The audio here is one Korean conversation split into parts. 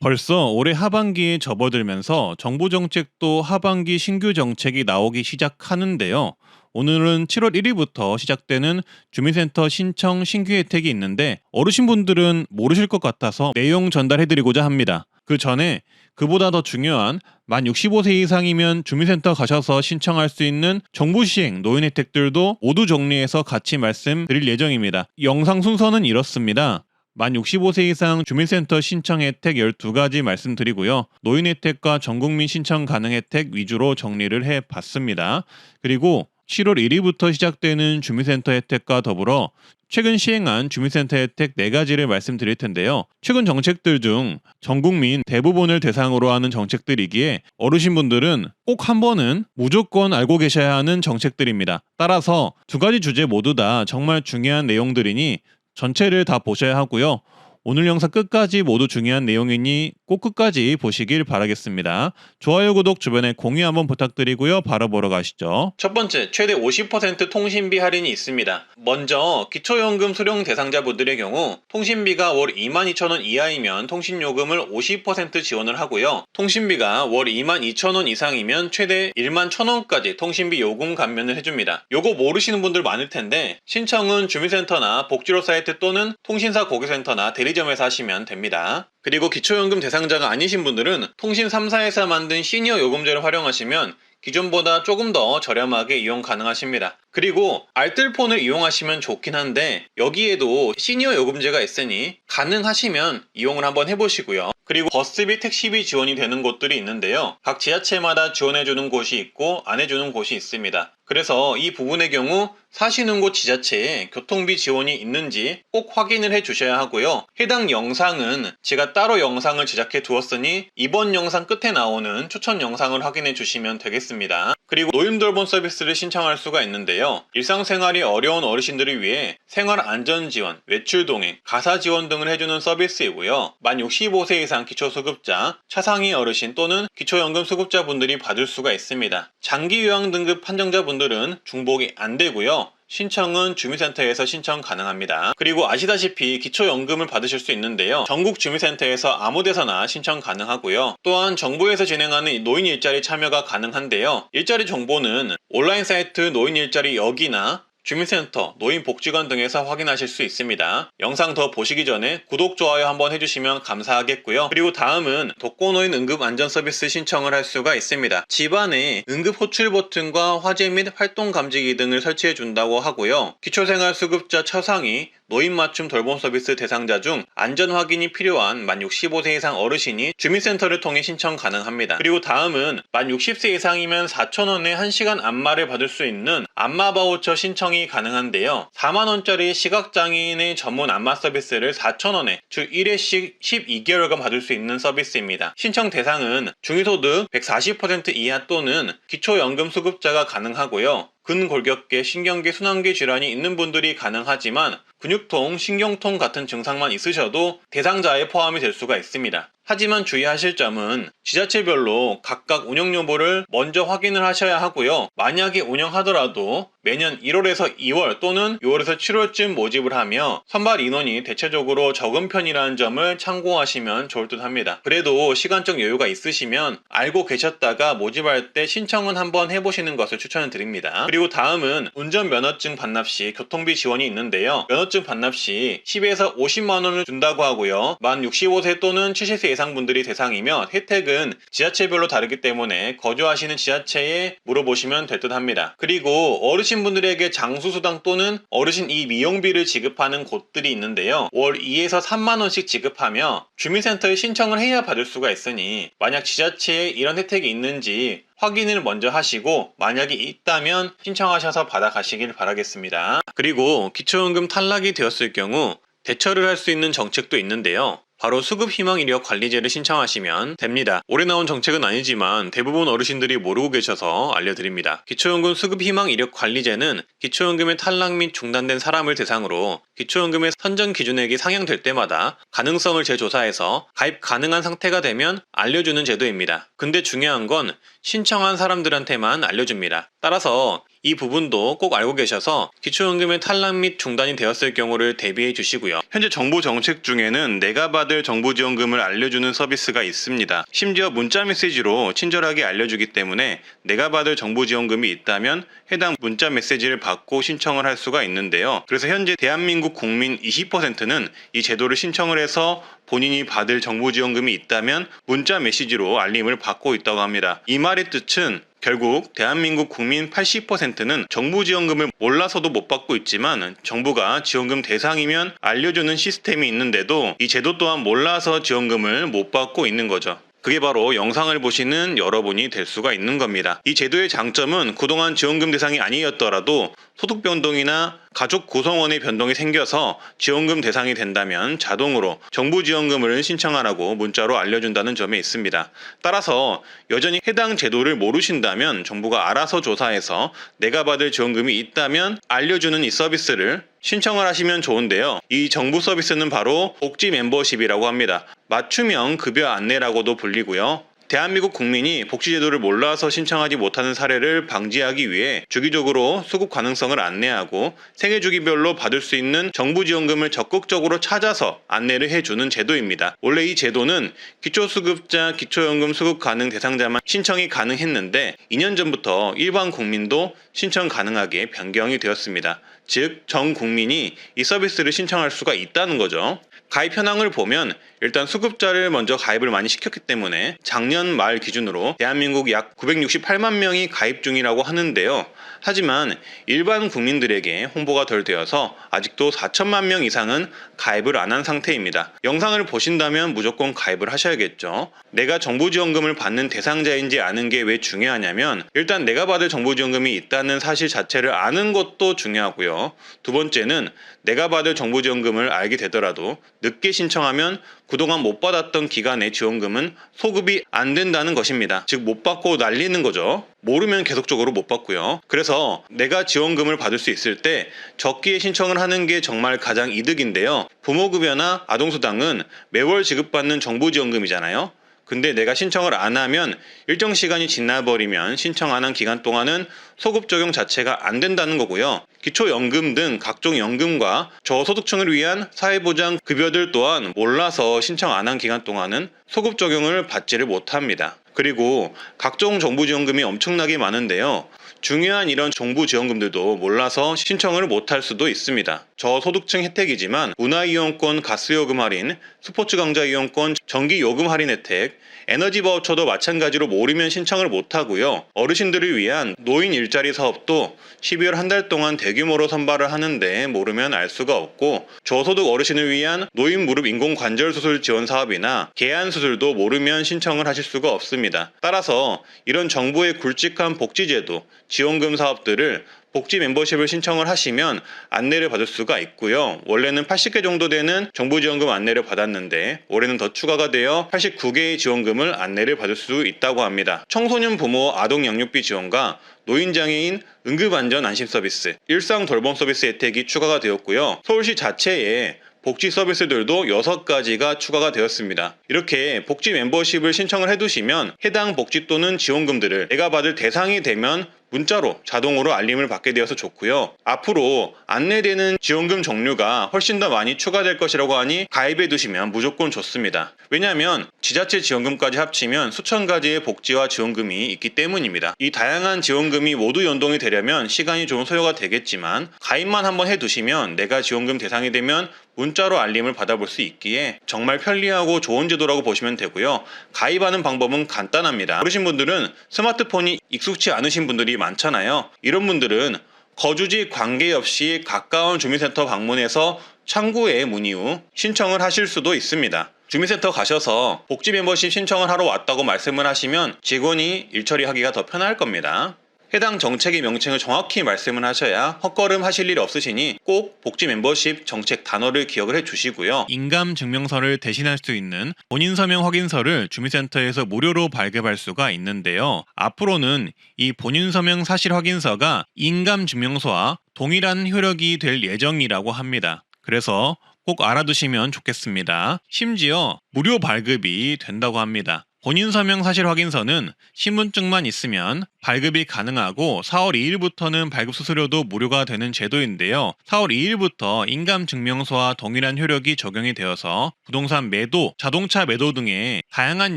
벌써 올해 하반기에 접어들면서 정부 정책도 하반기 신규 정책이 나오기 시작하는데요. 오늘은 7월 1일부터 시작되는 주민센터 신청 신규 혜택이 있는데 어르신분들은 모르실 것 같아서 내용 전달해드리고자 합니다. 그 전에 그보다 더 중요한 만 65세 이상이면 주민센터 가셔서 신청할 수 있는 정부 시행 노인 혜택들도 모두 정리해서 같이 말씀드릴 예정입니다. 영상 순서는 이렇습니다. 만 65세 이상 주민센터 신청 혜택 12가지 말씀드리고요. 노인 혜택과 전국민 신청 가능 혜택 위주로 정리를 해봤습니다. 그리고 7월 1일부터 시작되는 주민센터 혜택과 더불어 최근 시행한 주민센터 혜택 4가지를 말씀드릴 텐데요. 최근 정책들 중 전국민 대부분을 대상으로 하는 정책들이기에 어르신분들은 꼭 한 번은 무조건 알고 계셔야 하는 정책들입니다. 따라서 2가지 주제 모두 다 정말 중요한 내용들이니 전체를 다 보셔야 하고요. 오늘 영상 끝까지 모두 중요한 내용이니 꼭 끝까지 보시길 바라겠습니다. 좋아요, 구독, 주변에 공유 한번 부탁드리고요. 바로 보러 가시죠. 첫 번째, 최대 50% 통신비 할인이 있습니다. 먼저 기초연금 수령 대상자분들의 경우 통신비가 월 22,000원 이하이면 통신요금을 50% 지원을 하고요. 통신비가 월 22,000원 이상이면 최대 11,000원까지 통신비 요금 감면을 해줍니다. 요거 모르시는 분들 많을 텐데 신청은 주민센터나 복지로 사이트 또는 통신사 고객센터나 대리점에서 하시면 됩니다. 그리고 기초연금 대상자가 아니신 분들은 통신 3사에서 만든 시니어 요금제를 활용하시면 기존보다 조금 더 저렴하게 이용 가능하십니다. 그리고 알뜰폰을 이용하시면 좋긴 한데 여기에도 시니어 요금제가 있으니 가능하시면 이용을 한번 해보시고요. 그리고 버스비, 택시비 지원이 되는 곳들이 있는데요. 각 지자체마다 지원해주는 곳이 있고 안 해주는 곳이 있습니다. 그래서 이 부분의 경우 사시는 곳 지자체에 교통비 지원이 있는지 꼭 확인을 해 주셔야 하고요. 해당 영상은 제가 따로 영상을 제작해 두었으니 이번 영상 끝에 나오는 추천 영상을 확인해 주시면 되겠습니다. 그리고 노인돌봄 서비스를 신청할 수가 있는데요. 일상생활이 어려운 어르신들을 위해 생활안전지원, 외출동행, 가사지원 등을 해주는 서비스이고요. 만 65세 이상 기초수급자, 차상위 어르신 또는 기초연금 수급자분들이 받을 수가 있습니다. 장기요양 등급 판정자분들은 중복이 안 되고요. 신청은 주민센터에서 신청 가능합니다. 그리고 아시다시피 기초연금을 받으실 수 있는데요. 전국 주민센터에서 아무 데서나 신청 가능하고요. 또한 정부에서 진행하는 노인 일자리 참여가 가능한데요. 일자리 정보는 온라인 사이트 노인 일자리 여기나 주민센터, 노인복지관 등에서 확인하실 수 있습니다. 영상 더 보시기 전에 구독, 좋아요 한번 해주시면 감사하겠고요. 그리고 다음은 독거노인 응급안전서비스 신청을 할 수가 있습니다. 집안에 응급호출 버튼과 화재 및 활동감지기 등을 설치해 준다고 하고요. 기초생활수급자 처상위, 노인맞춤 돌봄 서비스 대상자 중 안전 확인이 필요한 만 65세 이상 어르신이 주민센터를 통해 신청 가능합니다. 그리고 다음은 만 60세 이상이면 4,000원에 1시간 안마를 받을 수 있는 안마 바우처 신청이 가능한데요. 4만원짜리 시각장애인의 전문 안마 서비스를 4,000원에 주 1회씩 12개월간 받을 수 있는 서비스입니다. 신청 대상은 중위소득 140% 이하 또는 기초연금 수급자가 가능하고요. 근골격계, 신경계, 순환계 질환이 있는 분들이 가능하지만 근육통, 신경통 같은 증상만 있으셔도 대상자에 포함이 될 수가 있습니다. 하지만 주의하실 점은 지자체별로 각각 운영 여부를 먼저 확인을 하셔야 하고요. 만약에 운영하더라도 매년 1월에서 2월 또는 6월에서 7월쯤 모집을 하며 선발 인원이 대체적으로 적은 편이라는 점을 참고하시면 좋을 듯 합니다. 그래도 시간적 여유가 있으시면 알고 계셨다가 모집할 때 신청은 한번 해보시는 것을 추천을 드립니다. 그리고 다음은 운전면허증 반납 시 교통비 지원이 있는데요. 면허증 반납 시 10에서 50만원을 준다고 하고요. 만 65세 또는 70세 이상 분들이 대상이며 혜택은 지자체별로 다르기 때문에 거주하시는 지자체에 물어보시면 될 듯 합니다. 그리고 어르신분들에게 장수수당 또는 어르신 미용비를 지급하는 곳들이 있는데요. 월 2에서 3만원씩 지급하며 주민센터에 신청을 해야 받을 수가 있으니 만약 지자체에 이런 혜택이 있는지 확인을 먼저 하시고 만약에 있다면 신청하셔서 받아가시길 바라겠습니다. 그리고 기초연금 탈락이 되었을 경우 대처를 할 수 있는 정책도 있는데요. 바로 수급희망이력관리제를 신청하시면 됩니다. 올해 나온 정책은 아니지만 대부분 어르신들이 모르고 계셔서 알려드립니다. 기초연금 수급희망이력관리제는 기초연금의 탈락 및 중단된 사람을 대상으로 기초연금의 선정 기준액이 상향될 때마다 가능성을 재조사해서 가입 가능한 상태가 되면 알려주는 제도입니다. 근데 중요한 건 신청한 사람들한테만 알려줍니다. 따라서 이 부분도 꼭 알고 계셔서 기초연금의 탈락 및 중단이 되었을 경우를 대비해 주시고요. 현재 정부 정책 중에는 내가 받을 정부지원금을 알려주는 서비스가 있습니다. 심지어 문자 메시지로 친절하게 알려주기 때문에 내가 받을 정부지원금이 있다면 해당 문자 메시지를 받고 신청을 할 수가 있는데요. 그래서 현재 대한민국 국민 20%는 이 제도를 신청을 해서 본인이 받을 정부지원금이 있다면 문자 메시지로 알림을 받고 있다고 합니다. 이 말의 뜻은 결국 대한민국 국민 80%는 정부 지원금을 몰라서도 못 받고 있지만 정부가 지원금 대상이면 알려주는 시스템이 있는데도 이 제도 또한 몰라서 지원금을 못 받고 있는 거죠. 그게 바로 영상을 보시는 여러분이 될 수가 있는 겁니다. 이 제도의 장점은 그동안 지원금 대상이 아니었더라도 소득 변동이나 가족 구성원의 변동이 생겨서 지원금 대상이 된다면 자동으로 정부 지원금을 신청하라고 문자로 알려준다는 점에 있습니다. 따라서 여전히 해당 제도를 모르신다면 정부가 알아서 조사해서 내가 받을 지원금이 있다면 알려주는 이 서비스를 신청을 하시면 좋은데요. 이 정부 서비스는 바로 복지 멤버십이라고 합니다. 맞춤형 급여 안내라고도 불리고요. 대한민국 국민이 복지제도를 몰라서 신청하지 못하는 사례를 방지하기 위해 주기적으로 수급 가능성을 안내하고 생애주기별로 받을 수 있는 정부 지원금을 적극적으로 찾아서 안내를 해주는 제도입니다. 원래 이 제도는 기초수급자, 기초연금 수급 가능 대상자만 신청이 가능했는데 2년 전부터 일반 국민도 신청 가능하게 변경이 되었습니다. 즉, 전 국민이 이 서비스를 신청할 수가 있다는 거죠. 가입 현황을 보면 일단 수급자를 먼저 가입을 많이 시켰기 때문에 작년 말 기준으로 대한민국 약 968만 명이 가입 중이라고 하는데요. 하지만 일반 국민들에게 홍보가 덜 되어서 아직도 4천만 명 이상은 가입을 안 한 상태입니다. 영상을 보신다면 무조건 가입을 하셔야겠죠. 내가 정부지원금을 받는 대상자인지 아는 게 왜 중요하냐면 일단 내가 받을 정부지원금이 있다는 사실 자체를 아는 것도 중요하고요. 두 번째는 내가 받을 정부지원금을 알게 되더라도 늦게 신청하면 그동안 못 받았던 기간의 지원금은 소급이 안 된다는 것입니다. 즉 못 받고 날리는 거죠. 모르면 계속적으로 못 받고요. 그래서 내가 지원금을 받을 수 있을 때 적기에 신청을 하는 게 정말 가장 이득인데요. 부모급여나 아동수당은 매월 지급받는 정부지원금이잖아요. 근데 내가 신청을 안 하면 일정 시간이 지나버리면 신청 안 한 기간 동안은 소급 적용 자체가 안 된다는 거고요. 기초연금 등 각종 연금과 저소득층을 위한 사회보장 급여들 또한 몰라서 신청 안 한 기간 동안은 소급 적용을 받지를 못합니다. 그리고 각종 정부지원금이 엄청나게 많은데요. 중요한 이런 정부 지원금들도 몰라서 신청을 못할 수도 있습니다. 저소득층 혜택이지만 문화이용권 가스요금 할인, 스포츠 강좌 이용권 전기요금 할인 혜택, 에너지 바우처도 마찬가지로 모르면 신청을 못하고요. 어르신들을 위한 노인 일자리 사업도 12월 한 달 동안 대규모로 선발을 하는데 모르면 알 수가 없고 저소득 어르신을 위한 노인 무릎 인공관절 수술 지원 사업이나 개안 수술도 모르면 신청을 하실 수가 없습니다. 따라서 이런 정부의 굵직한 복지제도, 지원금 사업들을 복지 멤버십을 신청을 하시면 안내를 받을 수가 있고요. 원래는 80개 정도 되는 정부지원금 안내를 받았는데 올해는 더 추가가 되어 89개의 지원금을 안내를 받을 수 있다고 합니다. 청소년 부모 아동 양육비 지원과 노인장애인 응급안전 안심 서비스, 일상 돌봄 서비스 혜택이 추가가 되었고요. 서울시 자체에 복지 서비스들도 6가지가 추가가 되었습니다. 이렇게 복지 멤버십을 신청을 해두시면 해당 복지 또는 지원금들을 내가 받을 대상이 되면 문자로 자동으로 알림을 받게 되어서 좋고요. 앞으로 안내되는 지원금 종류가 훨씬 더 많이 추가될 것이라고 하니 가입해 두시면 무조건 좋습니다. 왜냐하면 지자체 지원금까지 합치면 수천 가지의 복지와 지원금이 있기 때문입니다. 이 다양한 지원금이 모두 연동이 되려면 시간이 좀 소요가 되겠지만 가입만 한번 해두시면 내가 지원금 대상이 되면 문자로 알림을 받아볼 수 있기에 정말 편리하고 좋은 제도라고 보시면 되고요. 가입하는 방법은 간단합니다. 어르신분들은 스마트폰이 익숙치 않으신 분들이 많잖아요. 이런 분들은 거주지 관계없이 가까운 주민센터 방문해서 창구에 문의 후 신청을 하실 수도 있습니다. 주민센터 가셔서 복지 멤버십 신청을 하러 왔다고 말씀을 하시면 직원이 일 처리하기가 더 편할 겁니다. 해당 정책의 명칭을 정확히 말씀을 하셔야 헛걸음 하실 일 없으시니 꼭 복지 멤버십 정책 단어를 기억을 해주시고요. 인감 증명서를 대신할 수 있는 본인 서명 확인서를 주민센터에서 무료로 발급할 수가 있는데요. 앞으로는 이 본인 서명 사실 확인서가 인감 증명서와 동일한 효력이 될 예정이라고 합니다. 그래서 꼭 알아두시면 좋겠습니다. 심지어 무료 발급이 된다고 합니다. 본인 서명 사실 확인서는 신분증만 있으면 발급이 가능하고 4월 2일부터는 발급 수수료도 무료가 되는 제도인데요. 4월 2일부터 인감증명서와 동일한 효력이 적용이 되어서 부동산 매도, 자동차 매도 등의 다양한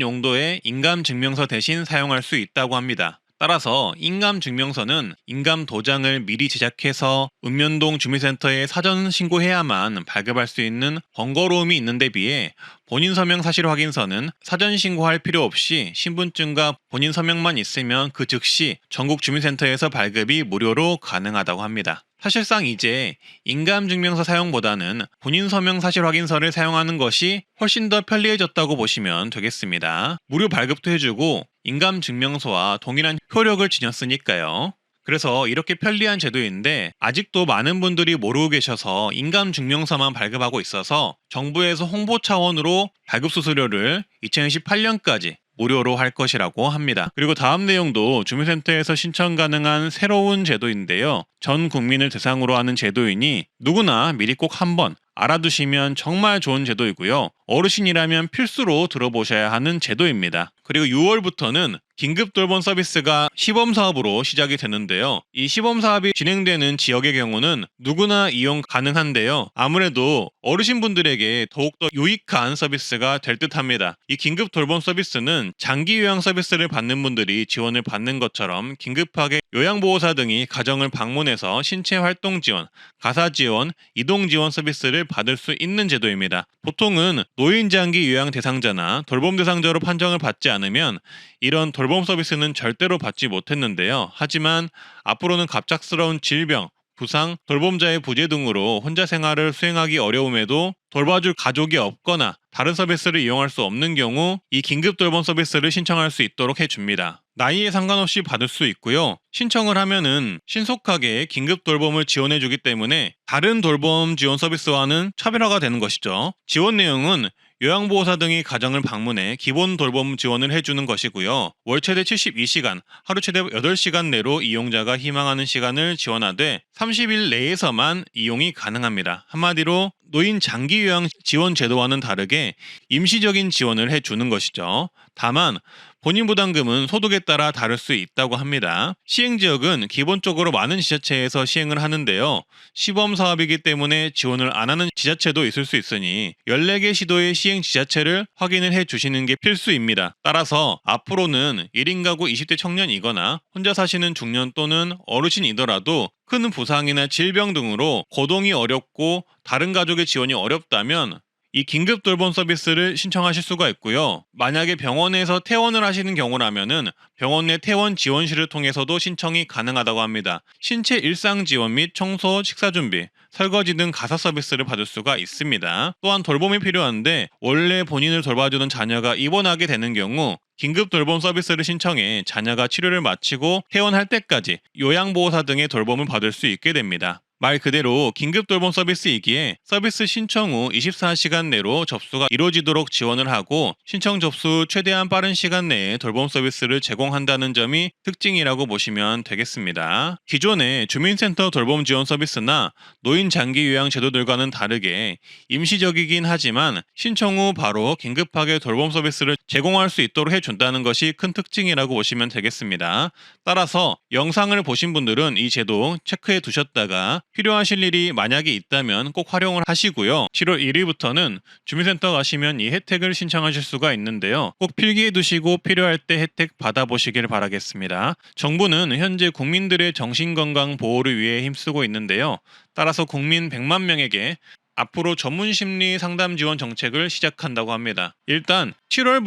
용도의 인감증명서 대신 사용할 수 있다고 합니다. 따라서 인감증명서는 인감도장을 미리 제작해서 읍면동 주민센터에 사전 신고해야만 발급할 수 있는 번거로움이 있는 데 비해 본인 서명 사실 확인서는 사전 신고할 필요 없이 신분증과 본인 서명만 있으면 그 즉시 전국 주민센터에서 발급이 무료로 가능하다고 합니다. 사실상 이제 인감증명서 사용보다는 본인 서명 사실 확인서를 사용하는 것이 훨씬 더 편리해졌다고 보시면 되겠습니다. 무료 발급도 해주고 인감증명서와 동일한 효력을 지녔으니까요. 그래서 이렇게 편리한 제도인데 아직도 많은 분들이 모르고 계셔서 인감증명서만 발급하고 있어서 정부에서 홍보 차원으로 발급 수수료를 2028년까지 무료로 할 것이라고 합니다. 그리고 다음 내용도 주민센터에서 신청 가능한 새로운 제도인데요. 전 국민을 대상으로 하는 제도이니 누구나 미리 꼭 한번 알아두시면 정말 좋은 제도이고요. 어르신이라면 필수로 들어보셔야 하는 제도입니다. 그리고 6월부터는 긴급돌봄 서비스가 시범사업으로 시작이 되는데요. 이 시범사업이 진행되는 지역의 경우는 누구나 이용 가능한데요. 아무래도 어르신분들에게 더욱더 유익한 서비스가 될 듯합니다. 이 긴급돌봄 서비스는 장기 요양 서비스를 받는 분들이 지원을 받는 것처럼 긴급하게 요양보호사 등이 가정을 방문해서 신체활동 지원, 가사 지원, 이동 지원 서비스를 받을 수 있는 제도입니다. 보통은 노인장기 요양 대상자나 돌봄 대상자로 판정을 받지 않으면 이런 돌봄 서비스는 절대로 받지 못했는데요. 하지만 앞으로는 갑작스러운 질병, 부상, 돌봄자의 부재 등으로 혼자 생활을 수행하기 어려움에도 돌봐줄 가족이 없거나 다른 서비스를 이용할 수 없는 경우 이 긴급 돌봄 서비스를 신청할 수 있도록 해줍니다. 나이에 상관없이 받을 수 있고요. 신청을 하면은 신속하게 긴급 돌봄을 지원해주기 때문에 다른 돌봄 지원 서비스와는 차별화가 되는 것이죠. 지원 내용은 요양보호사 등이 가정을 방문해 기본 돌봄 지원을 해주는 것이고요. 월 최대 72시간, 하루 최대 8시간 내로 이용자가 희망하는 시간을 지원하되 30일 내에서만 이용이 가능합니다. 한마디로 노인 장기 요양 지원 제도와는 다르게 임시적인 지원을 해주는 것이죠. 다만 본인 부담금은 소득에 따라 다를 수 있다고 합니다. 시행지역은 기본적으로 많은 지자체에서 시행을 하는데요. 시범 사업이기 때문에 지원을 안 하는 지자체도 있을 수 있으니 14개 시도의 시행 지자체를 확인을 해 주시는 게 필수입니다. 따라서 앞으로는 1인 가구 20대 청년이거나 혼자 사시는 중년 또는 어르신이더라도 큰 부상이나 질병 등으로 거동이 어렵고 다른 가족의 지원이 어렵다면 이 긴급 돌봄 서비스를 신청하실 수가 있고요. 만약에 병원에서 퇴원을 하시는 경우라면은 병원 내 퇴원 지원실을 통해서도 신청이 가능하다고 합니다. 신체 일상 지원 및 청소, 식사 준비, 설거지 등 가사 서비스를 받을 수가 있습니다. 또한 돌봄이 필요한데 원래 본인을 돌봐주는 자녀가 입원하게 되는 경우 긴급 돌봄 서비스를 신청해 자녀가 치료를 마치고 퇴원할 때까지 요양보호사 등의 돌봄을 받을 수 있게 됩니다. 말 그대로 긴급 돌봄 서비스이기에 서비스 신청 후 24시간 내로 접수가 이루어지도록 지원을 하고 신청 접수 최대한 빠른 시간 내에 돌봄 서비스를 제공한다는 점이 특징이라고 보시면 되겠습니다. 기존의 주민센터 돌봄 지원 서비스나 노인 장기 요양 제도들과는 다르게 임시적이긴 하지만 신청 후 바로 긴급하게 돌봄 서비스를 제공할 수 있도록 해준다는 것이 큰 특징이라고 보시면 되겠습니다. 따라서 영상을 보신 분들은 이 제도 체크해 두셨다가 필요하실 일이 만약에 있다면 꼭 활용을 하시고요. 7월 1일부터는 주민센터 가시면 이 혜택을 신청하실 수가 있는데요. 꼭 필기해 두시고 필요할 때 혜택 받아보시길 바라겠습니다. 정부는 현재 국민들의 정신건강 보호를 위해 힘쓰고 있는데요. 따라서 국민 100만 명에게 앞으로 전문심리 상담 지원 정책을 시작한다고 합니다. 일단 7월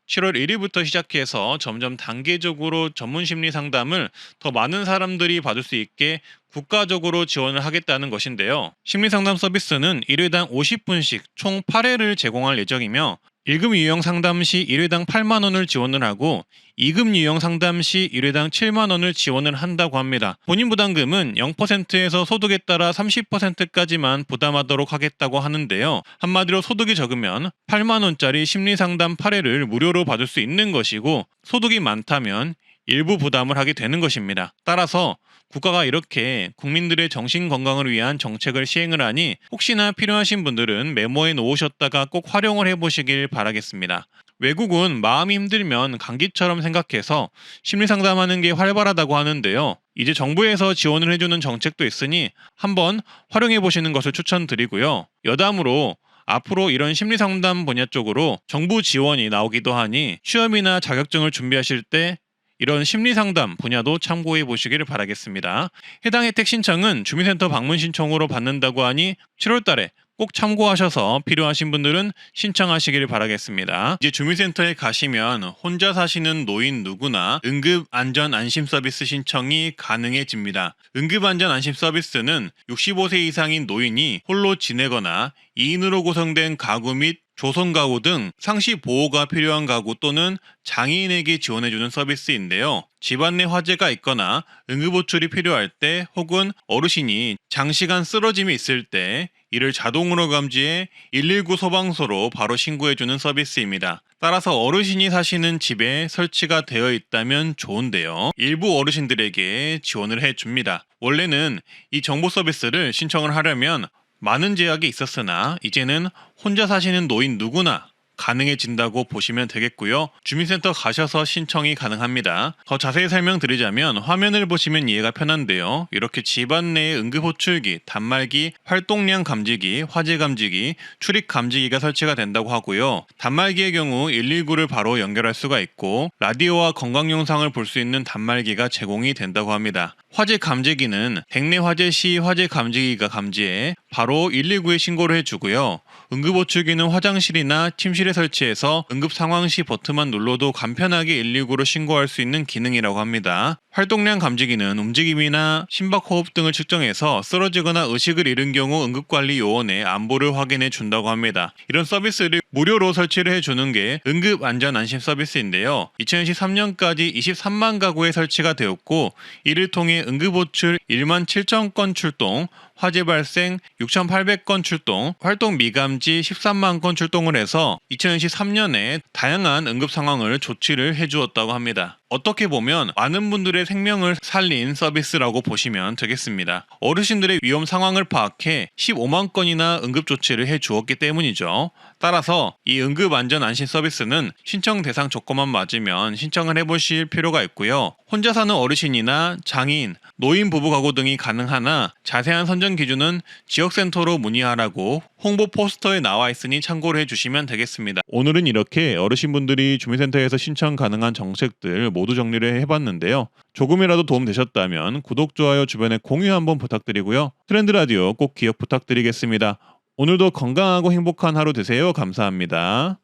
1일부터 시작해서 점점 단계적으로 전문심리 상담을 더 많은 사람들이 받을 수 있게 국가적으로 지원을 하겠다는 것인데요. 심리상담 서비스는 1회당 50분씩 총 8회를 제공할 예정이며 1급 유형 상담 시 1회당 8만 원을 지원을 하고 2급 유형 상담 시 1회당 7만 원을 지원을 한다고 합니다. 본인 부담금은 0%에서 소득에 따라 30%까지만 부담하도록 하겠다고 하는데요. 한마디로 소득이 적으면 8만 원짜리 심리상담 8회를 무료로 받을 수 있는 것이고 소득이 많다면 일부 부담을 하게 되는 것입니다. 따라서 국가가 이렇게 국민들의 정신 건강을 위한 정책을 시행을 하니 혹시나 필요하신 분들은 메모해 놓으셨다가 꼭 활용을 해보시길 바라겠습니다. 외국은 마음이 힘들면 감기처럼 생각해서 심리상담하는 게 활발하다고 하는데요. 이제 정부에서 지원을 해주는 정책도 있으니 한번 활용해 보시는 것을 추천드리고요. 여담으로 앞으로 이런 심리상담 분야 쪽으로 정부 지원이 나오기도 하니 취업이나 자격증을 준비하실 때 이런 심리상담 분야도 참고해 보시기를 바라겠습니다. 해당 혜택 신청은 주민센터 방문 신청으로 받는다고 하니 7월 달에 꼭 참고하셔서 필요하신 분들은 신청하시길 바라겠습니다. 이제 주민센터에 가시면 혼자 사시는 노인 누구나 응급안전안심서비스 신청이 가능해집니다. 응급안전안심서비스는 65세 이상인 노인이 홀로 지내거나 2인으로 구성된 가구 및 조성 가구 등 상시 보호가 필요한 가구 또는 장애인에게 지원해주는 서비스인데요. 집안 내 화재가 있거나 응급호출이 필요할 때 혹은 어르신이 장시간 쓰러짐이 있을 때 이를 자동으로 감지해 119 소방서로 바로 신고해주는 서비스입니다. 따라서 어르신이 사시는 집에 설치가 되어 있다면 좋은데요. 일부 어르신들에게 지원을 해줍니다. 원래는 이 정보 서비스를 신청을 하려면 많은 제약이 있었으나 이제는 혼자 사시는 노인 누구나 가능해진다고 보시면 되겠고요. 주민센터 가셔서 신청이 가능합니다. 더 자세히 설명드리자면 화면을 보시면 이해가 편한데요. 이렇게 집안 내에 응급호출기, 단말기, 활동량 감지기, 화재 감지기, 출입 감지기가 설치가 된다고 하고요. 단말기의 경우 119를 바로 연결할 수가 있고 라디오와 건강 영상을 볼 수 있는 단말기가 제공이 된다고 합니다. 화재 감지기는 대내 화재 시 화재 감지기가 감지해 바로 119에 신고를 해주고요. 응급호출기는 화장실이나 침실에 설치해서 응급 상황 시 버튼만 눌러도 간편하게 119로 신고할 수 있는 기능이라고 합니다. 활동량 감지기는 움직임이나 심박호흡 등을 측정해서 쓰러지거나 의식을 잃은 경우 응급관리 요원의 안부를 확인해 준다고 합니다. 이런 서비스를 무료로 설치를 해주는 게 응급안전안심 서비스인데요. 2023년까지 23만 가구에 설치가 되었고 이를 통해 응급호출 1만 7천 건 출동, 화재 발생 6,800건 출동, 활동 미감지 13만 건 출동을 해서 2023년에 다양한 응급 상황을 조치를 해주었다고 합니다. 어떻게 보면 많은 분들의 생명을 살린 서비스라고 보시면 되겠습니다. 어르신들의 위험 상황을 파악해 15만 건이나 응급 조치를 해주었기 때문이죠. 따라서 이 응급안전안심 서비스는 신청 대상 조건만 맞으면 신청을 해보실 필요가 있고요. 혼자 사는 어르신이나 장애인, 노인 부부 가구 등이 가능하나 자세한 선정 기준은 지역센터로 문의하라고 홍보 포스터에 나와 있으니 참고를 해주시면 되겠습니다. 오늘은 이렇게 어르신분들이 주민센터에서 신청 가능한 정책들 모두 정리를 해봤는데요. 조금이라도 도움 되셨다면 구독, 좋아요, 주변에 공유 한번 부탁드리고요. 트렌드 라디오 꼭 기억 부탁드리겠습니다. 오늘도 건강하고 행복한 하루 되세요. 감사합니다.